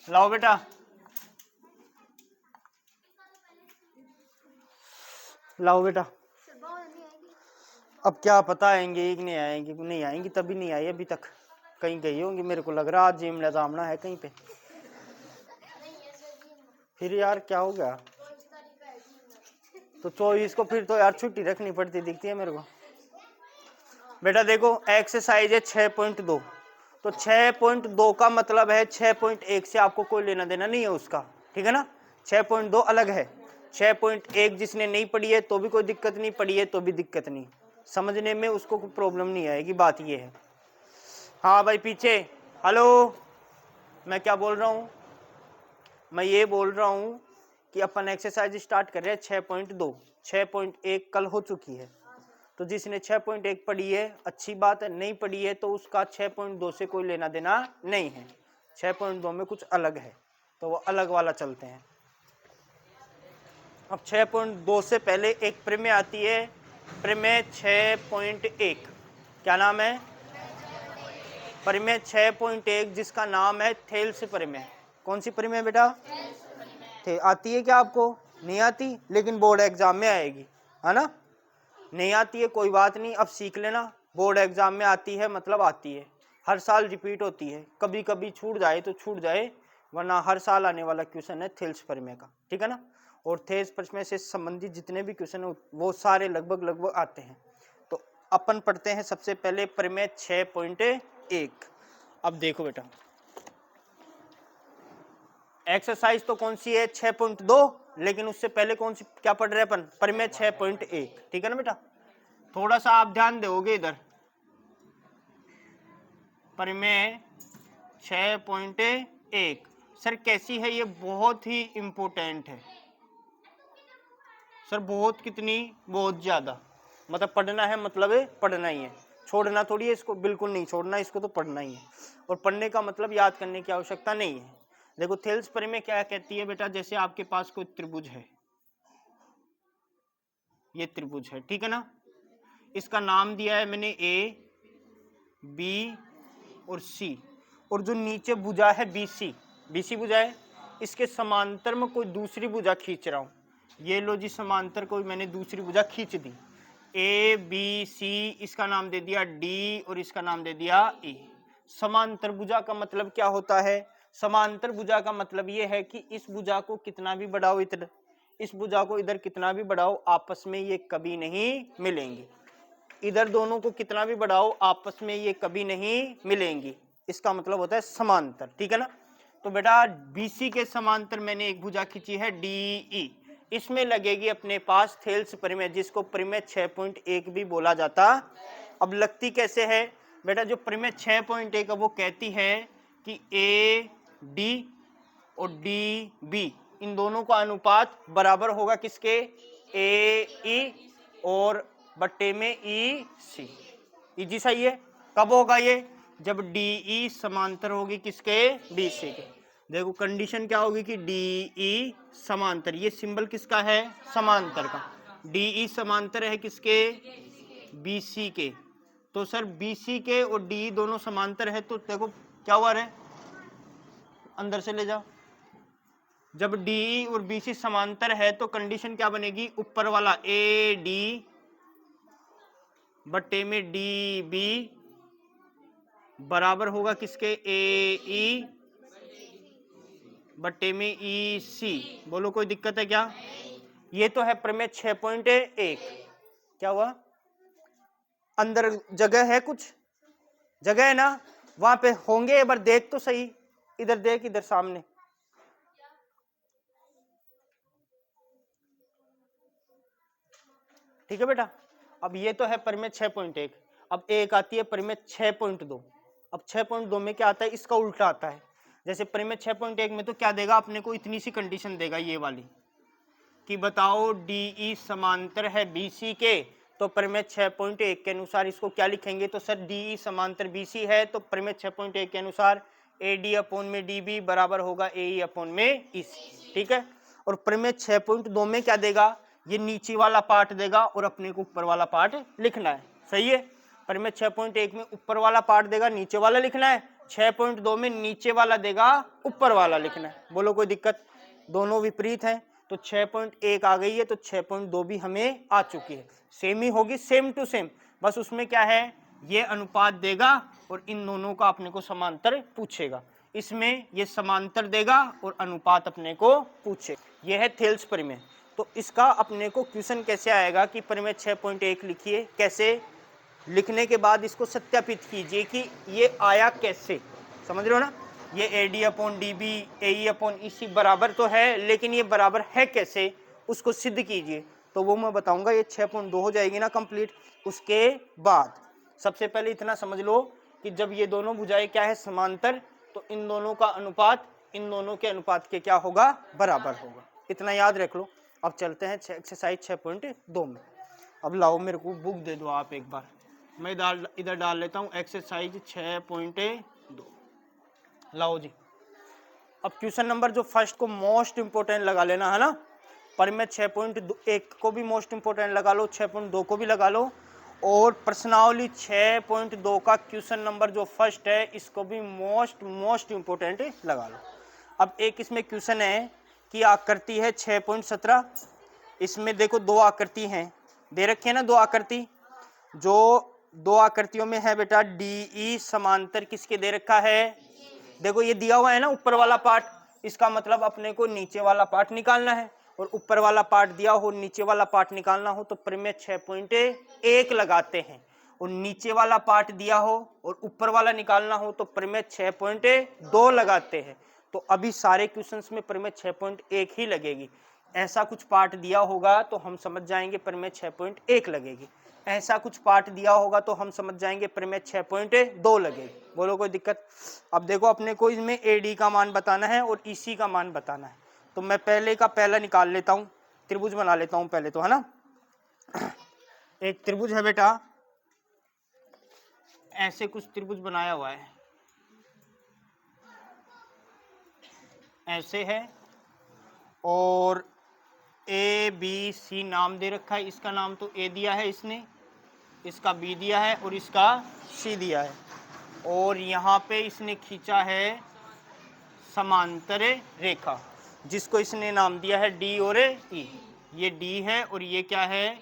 लाओ बेटा, लाओ बेटा। अब क्या पता आएंगे कि नहीं आएंगे, नहीं आएंगी तभी नहीं आई अभी तक, कहीं गई होंगी मेरे को लग रहा, आज जिम ले जाना है कहीं पे। फिर यार क्या हो गया, तो 24 को फिर तो यार छुट्टी रखनी पड़ती दिखती है मेरे को। बेटा देखो एक्सरसाइज है 6.2, तो 6.2 का मतलब है 6.1 से आपको कोई लेना देना नहीं है उसका, ठीक है ना। 6.2 अलग है, 6.1 जिसने नहीं पढ़ी है तो भी कोई दिक्कत नहीं, पढ़ी है तो भी दिक्कत नहीं, समझने में उसको कोई प्रॉब्लम नहीं आएगी, बात ये है। हाँ भाई पीछे, हेलो, मैं क्या बोल रहा हूँ, मैं ये बोल रहा हूँ कि अपन एक्सरसाइज स्टार्ट कर रहे हैं 6.2, 6.1 कल हो चुकी है, तो जिसने 6.1 पढ़ी है अच्छी बात है, नहीं पढ़ी है तो उसका 6.2 से कोई लेना देना नहीं है। 6.2 में कुछ अलग है, तो वो अलग वाला चलते हैं। अब 6.2 से पहले एक प्रमेय आती है, प्रमेय 6.1, क्या नाम है, प्रमेय 6.1, जिसका नाम है थेल्स प्रमेय। कौन सी प्रमेय बेटा, आती है क्या आपको, नहीं आती, लेकिन बोर्ड एग्जाम में आएगी, है ना। नहीं आती है कोई बात नहीं, अब सीख लेना, बोर्ड एग्जाम में आती है मतलब आती है, हर साल रिपीट होती है, कभी कभी छूट जाए तो छूट जाए, वरना हर साल आने वाला क्वेश्चन है थेल्स प्रमेय का, ठीक है ना। और थेल्स प्रमेय से संबंधित जितने भी क्वेश्चन है वो सारे लगभग आते हैं। तो अपन पढ़ते हैं सबसे पहले प्रमेय 6.1। अब देखो बेटा, एक्सरसाइज तो कौन सी है 6.2, लेकिन उससे पहले कौन सी क्या पढ़ रहे हैं अपन, प्रमेय 6.1, ठीक है ना बेटा। थोड़ा सा आप ध्यान दोगे इधर, प्रमेय 6.1 सर कैसी है, ये बहुत ही इंपॉर्टेंट है सर, बहुत कितनी, बहुत ज्यादा, मतलब पढ़ना है मतलब पढ़ना ही है, छोड़ना थोड़ी है इसको, बिल्कुल नहीं छोड़ना इसको, तो पढ़ना ही है। और पढ़ने का मतलब याद करने की आवश्यकता नहीं है। देखो थेल्स प्रमेय क्या कहती है बेटा, जैसे आपके पास कोई त्रिभुज है, ये त्रिभुज है, ठीक है ना, इसका नाम दिया है मैंने ए, बी और सी, और जो नीचे भुजा है बीसी, बीसी भुजा है, इसके समांतर में कोई दूसरी भुजा खींच रहा हूं, ये लो जी समांतर कोई मैंने दूसरी भुजा खींच दी, ए बी सी, इसका नाम दे दिया डी और इसका नाम दे दिया ई। समांतर भुजा का मतलब क्या होता है, समांतर भुजा का मतलब ये है कि इस भुजा को कितना भी बढ़ाओ इधर, इस भुजा को इधर कितना भी बढ़ाओ, आपस में ये कभी नहीं मिलेंगी, इधर दोनों को कितना भी बढ़ाओ आपस में ये कभी नहीं मिलेंगी, इसका मतलब होता है समांतर, ठीक है ना। तो बेटा बीसी के समांतर मैंने एक भुजा खींची है डीई, इसमें लगेगी अपने पास थेल्स प्रमेय, जिसको प्रमेय 6.1 भी बोला जाता। अब लगती कैसे है बेटा, जो प्रमेय 6.1 है वो कहती है कि ए डी और डी बी, इन दोनों का अनुपात बराबर होगा किसके, ए ई और बट्टे में ई सी। इजी सही है, कब होगा ये, जब डी ई समांतर होगी किसके, बी सी के। देखो कंडीशन क्या होगी कि डी ई समांतर, ये सिंबल किसका है, समांतर का, डी ई समांतर है किसके, बी सी के। तो सर बी सी के और डी दोनों समांतर है, तो देखो क्या हुआ है, अंदर से ले जाओ, जब डी और बी सी समांतर है तो कंडीशन क्या बनेगी, ऊपर वाला ए डी बट्टे में डी बी बराबर होगा किसके, ए ई बट्टे में ई सी। बोलो कोई दिक्कत है क्या, ये तो है प्रमेय 6.1। क्या हुआ, अंदर जगह है, कुछ जगह है ना, वहां पे होंगे, एक बार देख तो सही, इधर देख, इधर सामने, ठीक है बेटा। अब ये तो है प्रमेय 6.1, अब एक आती है प्रमेय 6.2। अब 6.2 में क्या आता है, इसका उल्टा आता है, जैसे प्रमेय 6.1 में तो क्या देगा अपने को, इतनी सी कंडीशन देगा ये वाली कि बताओ डीई समांतर है बीसी के, तो प्रमेय 6.1 के अनुसार इसको क्या लिखेंगे, तो सर डीई समांतर बीसी है तो प्रमेय 6.1 के अनुसार ए डी अपॉन में डी बी बराबर होगा ए ई अपॉन में ई सी, ठीक है। और प्रमेय 6.2 में क्या देगा, ये नीचे वाला पार्ट देगा और अपने को ऊपर वाला पार्ट लिखना है, सही है। प्रमेय 6.1 में ऊपर वाला पार्ट देगा, नीचे वाला लिखना है, 6.2 में नीचे वाला देगा, ऊपर वाला लिखना है। बोलो कोई दिक्कत? दोनों विपरीत हैं, तो 6.1 आ गई है, तो 6.2 भी हमें आ चुकी है। सेम ही होगी, सेम टू सेम, बस उसमें क्या है, ये अनुपात देगा और इन दोनों का अपने को समांतर पूछेगा। इसमें ये समांतर देगा और अनुपात अपने को पूछे। ये है थेल्स प्रमेय। तो इसका अपने को क्वेश्चन कैसे आएगा कि प्रमेय 6.1 लिखिए, कैसे लिखने के बाद इसको सत्यापित कीजिए कि ये आया कैसे। समझ रहे हो ना? ये AD/DB AE/EC बराबर तो है, लेकिन ये बराबर है कैसे, उसको सिद्ध कीजिए। तो वो मैं बताऊंगा। ये 6.2 हो जाएगी ना कंप्लीट। उसके बाद सबसे पहले इतना समझ लो कि जब ये दोनों भुजाएं क्या है, समांतर, तो इन दोनों का अनुपात इन दोनों के अनुपात के क्या होगा, बराबर होगा। इतना याद रख लो। अब चलते हैं एक्सरसाइज 6.2 में। अब लाओ मेरे को बुक दे दो आप एक बार, मैं इधर डाल लेता हूँ एक्सरसाइज 6.2। लाओ जी। अब क्वेश्चन नंबर जो फर्स्ट को मोस्ट इंपोर्टेंट लगा लेना है ना, पर मैं 6.1 को भी मोस्ट इंपोर्टेंट लगा लो, 6.2 को भी लगा लो, और प्रश्नावली 6.2 का क्वेश्चन नंबर जो फर्स्ट है इसको भी मोस्ट इंपोर्टेंट लगा लो। अब एक इसमें क्वेश्चन है कि आकृति है 6.17। इसमें देखो दो आकृति हैं, दे रखे हैं ना दो आकृति। जो दो आकृतियों में है बेटा DE समांतर किसके दे रखा है, देखो ये दिया हुआ है ना ऊपर वाला पार्ट, इसका मतलब अपने को नीचे वाला पार्ट निकालना है। और ऊपर वाला पार्ट दिया हो, नीचे वाला पार्ट निकालना हो, तो प्रमेय 6.1 लगाते हैं। और नीचे वाला पार्ट दिया हो और ऊपर वाला निकालना हो तो प्रमेय 6.2 लगाते हैं। तो अभी सारे क्वेश्चंस में प्रमेय 6.1 ही लगेगी। ऐसा कुछ पार्ट दिया होगा तो हम समझ जाएंगे प्रमेय 6.1 लगेगी, ऐसा कुछ पार्ट दिया होगा तो हम समझ जाएंगे प्रमेय 6.2 लगेगी। बोलो कोई दिक्कत? अब देखो अपने को इसमें AD का मान बताना है और EC का मान बताना है। तो मैं पहले का पहला निकाल लेता हूँ, त्रिभुज बना लेता हूँ पहले तो, है ना। एक त्रिभुज है बेटा, ऐसे कुछ त्रिभुज बनाया हुआ है, ऐसे है, और ABC नाम दे रखा है। इसका नाम तो A दिया है इसने, इसका B दिया है और इसका C दिया है। और यहाँ पे इसने खींचा है समांतर रेखा, जिसको इसने नाम दिया है D और E। ये D है और ये क्या है,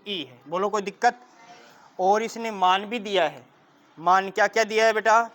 E है। बोलो कोई दिक्कत? और इसने मान भी दिया है। मान क्या क्या दिया है बेटा?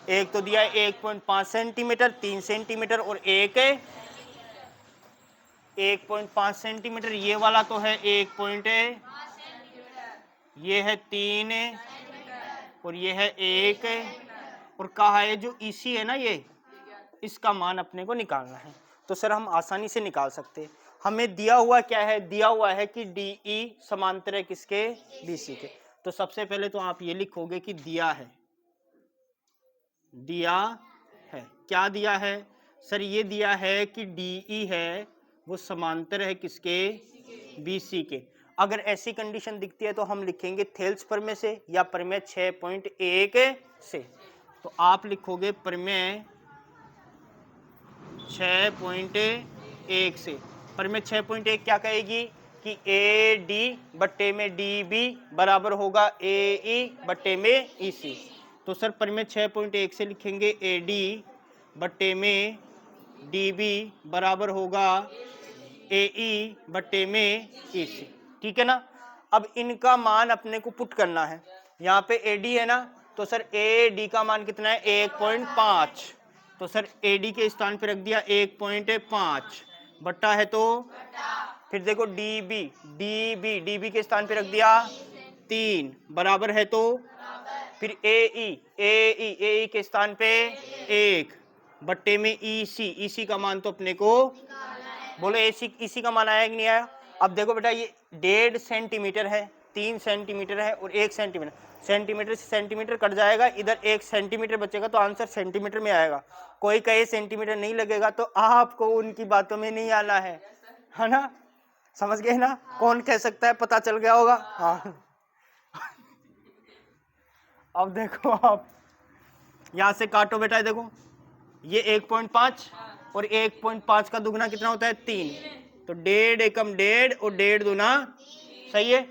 एक तो दिया है 1.5 सेंटीमीटर, 3 सेंटीमीटर और 1.5 सेंटीमीटर। ये वाला तो है 1. ये है 3 और ये है 1। और कहा है जो EC है ना, ये इसका मान अपने को निकालना है। तो सर हम आसानी से निकाल सकते हैं। हमें दिया हुआ क्या है, दिया हुआ है कि DE समांतर है किसके, BC के। तो सबसे पहले तो आप ये लिखोगे कि दिया है, दिया है। क्या दिया है सर? ये दिया है कि DE है वो समांतर है किसके, BC के। अगर ऐसी कंडीशन दिखती है तो हम लिखेंगे थेल्स प्रमेय से या प्रमेय 6.1 से। तो आप लिखोगे प्रमेय 6.1 से। प्रमेय 6.1 क्या कहेगी कि AD बट्टे में DB बराबर होगा AE बट्टे में EC। तो सर प्रमेय 6.1 से लिखेंगे AD बट्टे में DB बराबर होगा AE बट्टे में EC। ठीक है ना। अब इनका मान अपने को पुट करना है। यहाँ पे AD है ना, तो सर AD का मान कितना है, 1.5। तो सर AD के स्थान पे रख दिया 1.5 बट्टा है तो फिर देखो DB के स्थान पे रख दिया 3 बराबर है तो फिर AE के स्थान पे 1 बट्टे में EC का मान तो अपने को बोलो EC का मान आया कि नहीं आया। अब देखो बेटा ये 1.5 सेंटीमीटर है, 3 सेंटीमीटर है और 1 सेंटीमीटर। सेंटीमीटर से सेंटीमीटर कट जाएगा, इधर 1 सेंटीमीटर बचेगा तो आंसर सेंटीमीटर में आएगा। कोई कहे सेंटीमीटर नहीं लगेगा तो आपको उनकी बातों में नहीं आना है ना। समझ गए ना? कौन कह सकता है, पता चल गया होगा। हाँ अब देखो आप यहां से काटो बेटा, देखो ये 1.5 और 1.5 का दुगना कितना होता है, 3। तो 1.5 एकम 1.5 और 1.5 दूना, सही है।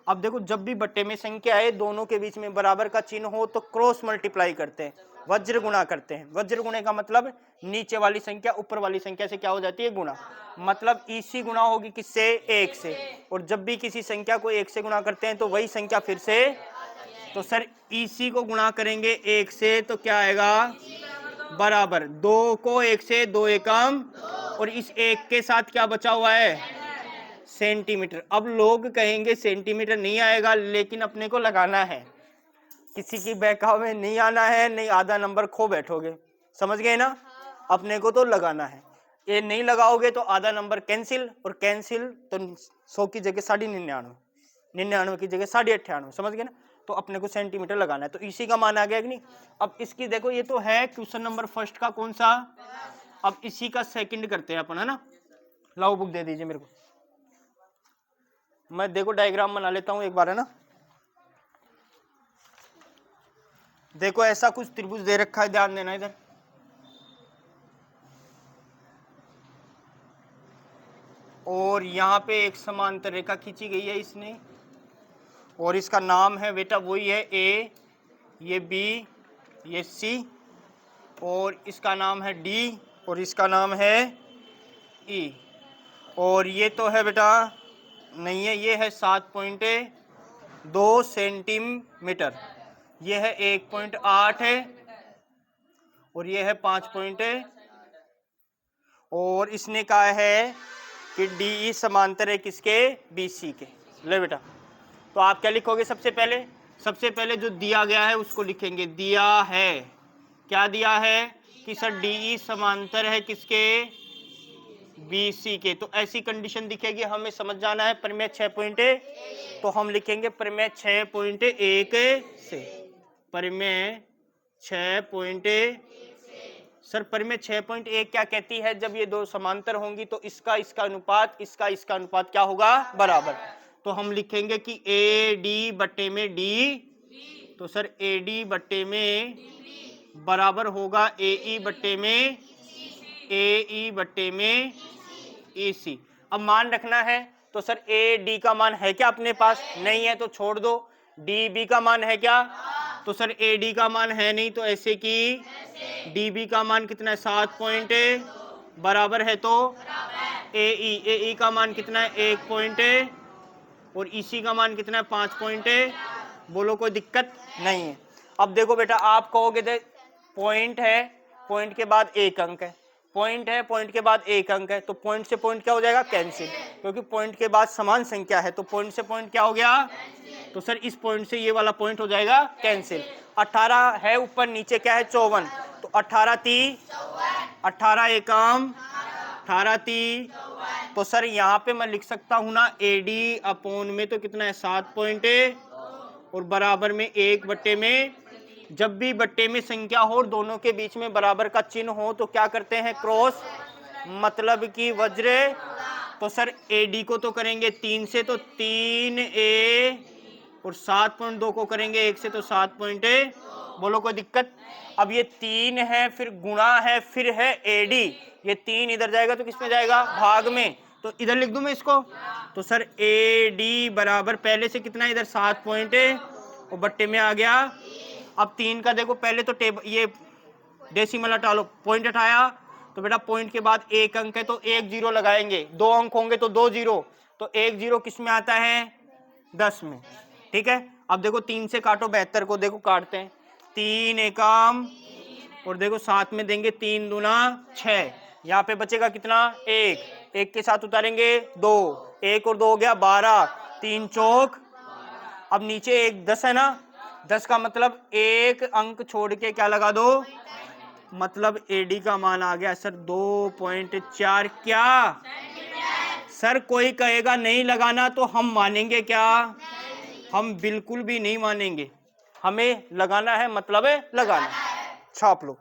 अब देखो जब भी बट्टे में संख्या आए दोनों के बीच में बराबर का चिन्ह हो तो क्रॉस मल्टीप्लाई करते हैं। वज्र गुणा करते हैं। वज्र गुणे का मतलब नीचे वाली संख्या ऊपर वाली संख्या से क्या हो जाती है, गुणा। मतलब EC गुणा होगी किससे, 1 से। और जब भी किसी संख्या को 1 से गुणा करते हैं तो वही संख्या फिर से, तो सर EC को गुणा करेंगे 1 से तो क्या आएगा, बराबर 2 को 1 से 2 एकम, और इस 1 के साथ क्या बचा हुआ है, सेंटीमीटर। अब लोग कहेंगे सेंटीमीटर नहीं आएगा, लेकिन अपने को लगाना है, किसी की बहकावे में नहीं आना है, नहीं आधा नंबर खो बैठोगे, समझ गए ना। अपने को तो लगाना है, ये नहीं लगाओगे तो आधा नंबर कैंसिल, और कैंसिल तो 100 की जगह 99.99, 99 की जगह 98.5, समझ गए ना। तो अपने को सेंटीमीटर लगाना है, तो इसी का मान आ गया कि नहीं। अब इसकी देखो, ये तो है क्वेश्चन नंबर फर्स्ट का कौन सा, अब इसी का सेकंड करते हैं अपन, है ना। लाओ बुक दे दीजिए मेरे को, मैं देखो डायग्राम बना लेता हूं एक बार, है ना। देखो ऐसा कुछ त्रिभुज दे रखा है, ध्यान देना इधर। और यहाँ पे एक समांतर रेखा खींची गई है इसने, और इसका नाम है बेटा वही है A, ये B, ये C, और इसका नाम है D, और इसका नाम है E। और ये तो है बेटा, नहीं है, ये है 7.2 सेंटीमीटर, ये है 1.8 है, और ये है 5. और इसने कहा है कि DE समांतर है किसके, BC के। ले बेटा, तो आप क्या लिखोगे, सबसे पहले जो दिया गया है उसको लिखेंगे। दिया है, क्या दिया है कि सर DE समांतर है किसके, BC के। तो ऐसी कंडीशन दिखेगी, हमें समझ जाना है प्रमेय 6.1, तो हम लिखेंगे प्रमेय 6.1 से, प्रमेय 6.1। सर प्रमेय 6.1 क्या कहती है, जब ये दो समांतर होंगी तो इसका अनुपात, इसका अनुपात क्या होगा, बराबर। तो हम लिखेंगे कि AD बट्टे में D, तो सर AD बट्टे में बराबर होगा AE बट्टे में EC। अब मान रखना है, तो सर AD का मान है क्या अपने पास, नहीं है तो छोड़ दो। DB का मान है क्या, तो सर AD का मान है नहीं, तो ऐसे कि DB का मान कितना है, 7 बराबर है, तो AE का मान कितना है, 1, और EC का मान कितना है, 5. बोलो कोई दिक्कत नहीं है। अब देखो बेटा, आप कहोगे पॉइंट है, पॉइंट के बाद एक अंक है, पॉइंट है, पॉइंट के बाद एक अंक है, तो पॉइंट से पॉइंट क्या हो जाएगा, कैंसिल, क्योंकि पॉइंट के बाद समान संख्या है, तो पॉइंट से पॉइंट क्या हो गया, तो सर इस पॉइंट से ये वाला पॉइंट हो जाएगा कैंसिल। 18 है ऊपर, नीचे क्या है, 54, तो 18 × 18 एकम 18 × 3, तो सर यहाँ पे मैं लिख सकता हूँ ना AD अपॉन में तो कितना है, 7, और बराबर में 1 बट्टे में, जब भी बट्टे में संख्या हो और दोनों के बीच में बराबर का चिन्ह हो तो क्या करते हैं, क्रॉस, मतलब कि वज्र। तो सर AD को तो करेंगे 3 से, तो 3A, और 7.2 को करेंगे 1 से, तो 7. बोलो कोई दिक्कत। अब ये 3 है, फिर गुणा है, फिर है AD, ये 3 इधर जाएगा तो किसमें जाएगा, भाग में, तो इधर लिख दूं मैं इसको। तो सर AD बराबर पहले से कितना है इधर, 7, और बट्टे में आ गया। अब 3 का देखो, पहले तो टेबल ये डेसिमल हटा लो, पॉइंट हटाया, तो बेटा पॉइंट के बाद एक अंक है तो 1 0 लगाएंगे, 2 अंक होंगे तो 2 0, तो 1 0 किस में आता है, 10 में, ठीक है। अब देखो 3 से काटो 72 को, देखो काटते हैं, 3 एकम, और देखो साथ में देंगे 3 दूना 6, यहाँ पे बचेगा कितना, 1 के साथ उतारेंगे 2, 1 और 2 हो गया 12, 3 चौक, अब नीचे 1 10 है ना, 10 का मतलब एक अंक छोड़ के क्या लगा दो, मतलब AD का मान आ गया सर 2.4, क्या सर कोई कहेगा नहीं लगाना तो हम मानेंगे क्या, हम बिल्कुल भी नहीं मानेंगे, हमें लगाना है, मतलब है लगाना, छाप लो।